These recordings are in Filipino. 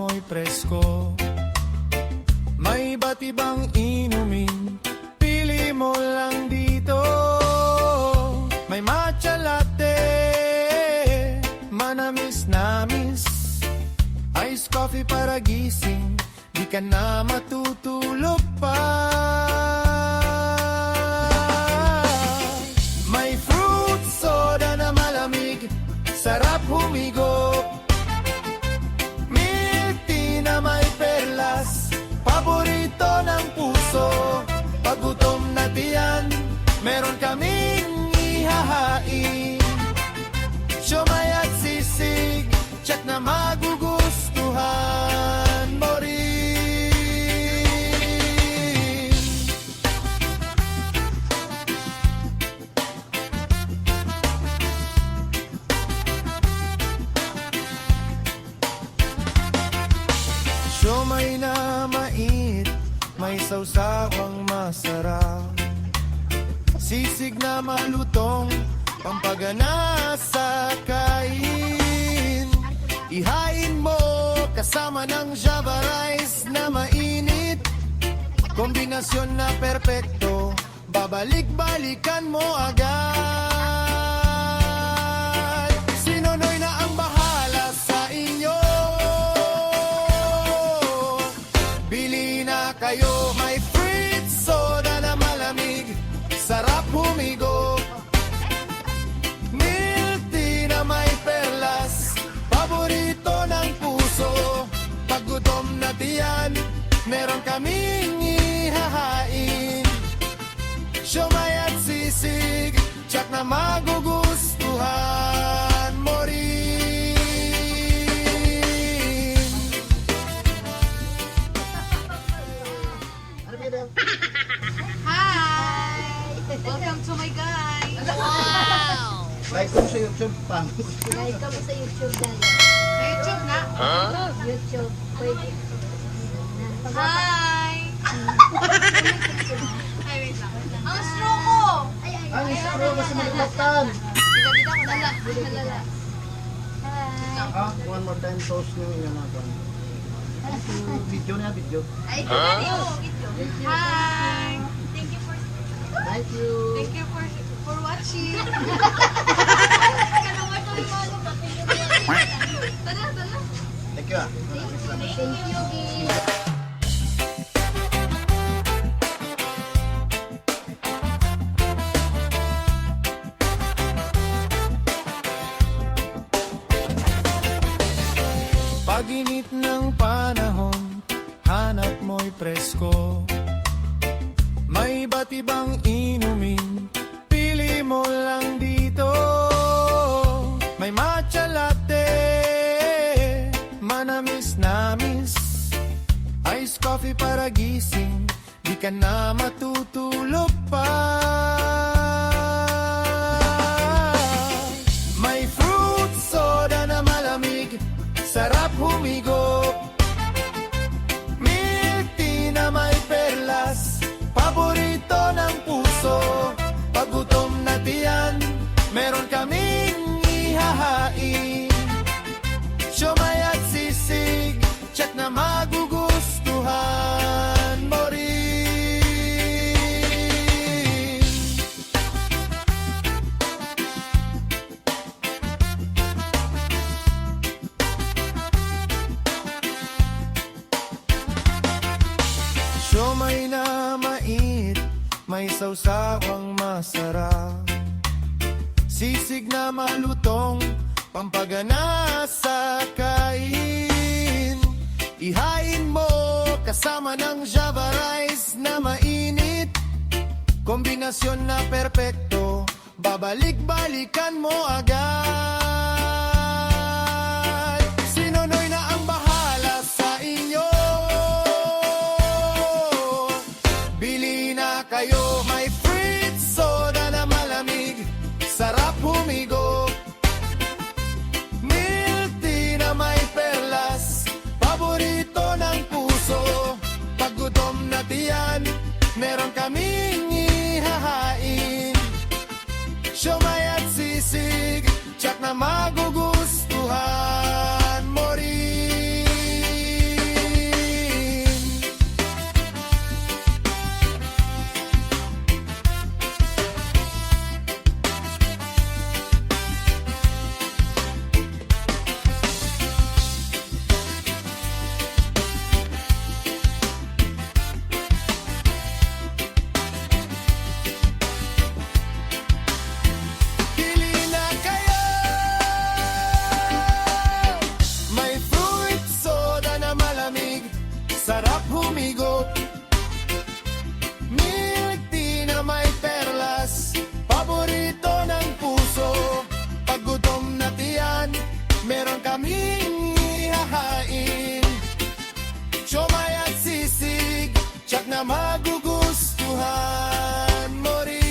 mo'y presko. May iba't ibang inumin, pili mo lang dito. May matcha latte, manamis-namis, iced coffee para gising, di ka na matutulog pa. May fruit soda na malamig, sarap humigop. Milk tea na may perlas, paborito ng puso. Pag gutom na tiyan, meron kaming ihahain. Siomay at sisig, check na magugustuhan mo rin. Siomay na mait, may sawsawang masarap. Sisig na malutong, pampagana sa kain. Ihain mo kasama ng Java rice na mainit. Kombinasyon na perpekto, babalik-balikan mo agad. Si Nonoy na ang bahala sa inyo. Bili na kayo, may fruit soda na malamig, sarap humigop. Milk tea na may perlas, paborito ng puso. Pag gutom na tiyan, meron kaming ihahain. Siomay at sisig, tsak na magugustuhan mo rin. Hi! Welcome to my guys! Wow! Like ko sa YouTube pa. Like kami sa YouTube dahil. Sa YouTube na? YouTube, pwede. Hi! Ay, wait lang. Ang straw ko! Ang istro kasi magbatan. Bida-bida ko lala. Lala. Ah, one more time toast nyo yan natin. Video na video. Ay, video. Hi! Thank you for Thank you. watching. Tara. Thank you ah. Thank you. Pag-init ng panahon, hanap mo'y presko. May iba't ibang inumin, pili mo lang dito. May matcha latte, manamis-namis, iced coffee para gising, di ka na matutulog pa. May fruit soda na malamig, sarap humigop. Milk tea na may perlas, paborito ng puso. Pag gutom na tiyan, meron kaming ihahain. Siomay at sisig, tsak na magugustuhan mo rin. Siomay na mait, may sawsawang masarap. Sisig na malutong, pampagana sa kain. Ihain mo kasama ng Java rice na mainit. Kombinasyon na perpekto, babalik-balikan mo agad. Si Nonoy na ang bahala sa inyo. Bili na kayo, may fruit soda na malamig, sarap humigop. Milk tea na may perlas, paborito ng puso. Pag gutom na tiyan, meron kaming ihahain. Siomay at sisig, tsak na na magugustuhan mo rin.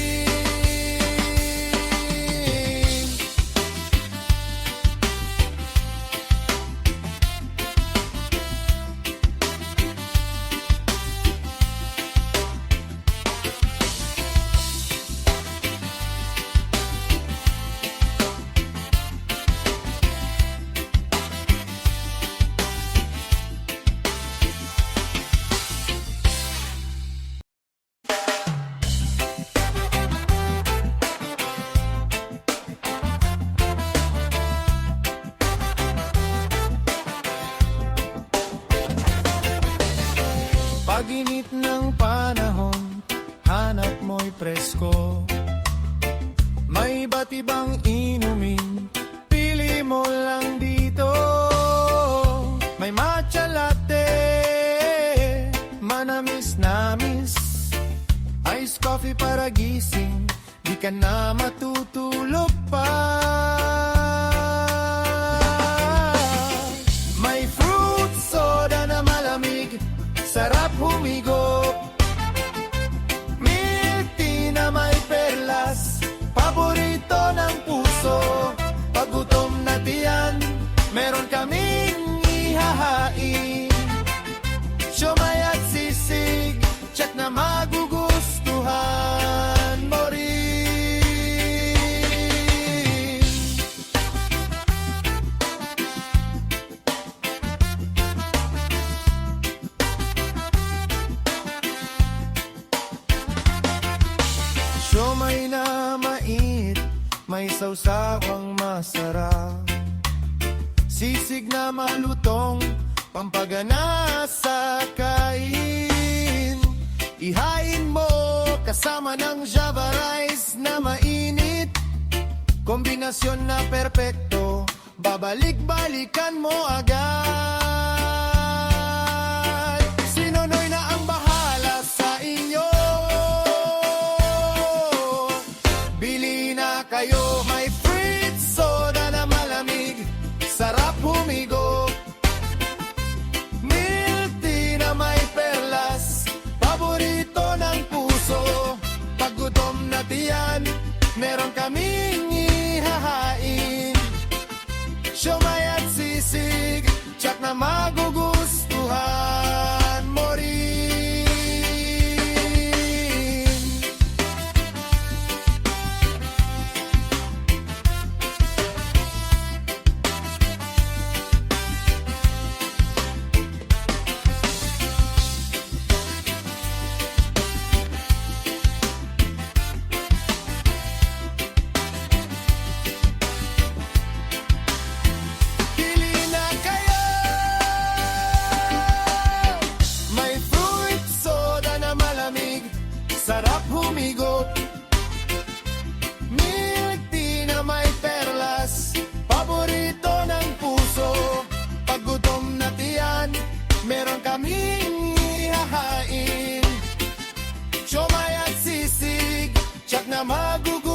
Pag-init ng panahon, hanap mo'y presko. May iba't ibang inumin, pili mo lang dito. May matcha latte, manamis-namis, iced coffee para gising, di ka na matutulog pa. May fruit soda na malamig, sarap humigop. Milk tea na may perlas, paborito ng puso. Pag gutom na tiyan, meron kaming ihahain. Siomay at sisig, check na magugustuhan mo rin. Siomay na mait, may sausawang masarap. Sisig na malutong, pampagana sa kain. Ihain mo kasama ng Java rice na mainit. Kombinasyon na perpekto, babalik-balikan mo agad. Sinonoy na ang bahala sa inyo. Bili na kayo, may fruit soda na malamig, sarap humigop. Milk tea na may perlas, paborito ng puso. Pag gutom na tiyan, meron kaming ihahain. Siomay at sisig, tsak na magugustuhan mo rin. Pili na kayo, may fruit soda na malamig, sarap humigop. Milk tea na may perlas, paborito ng puso. Pag gutom na tiyan, meron kaming ihahain. Siomay at sisig, tsak na magugustuhan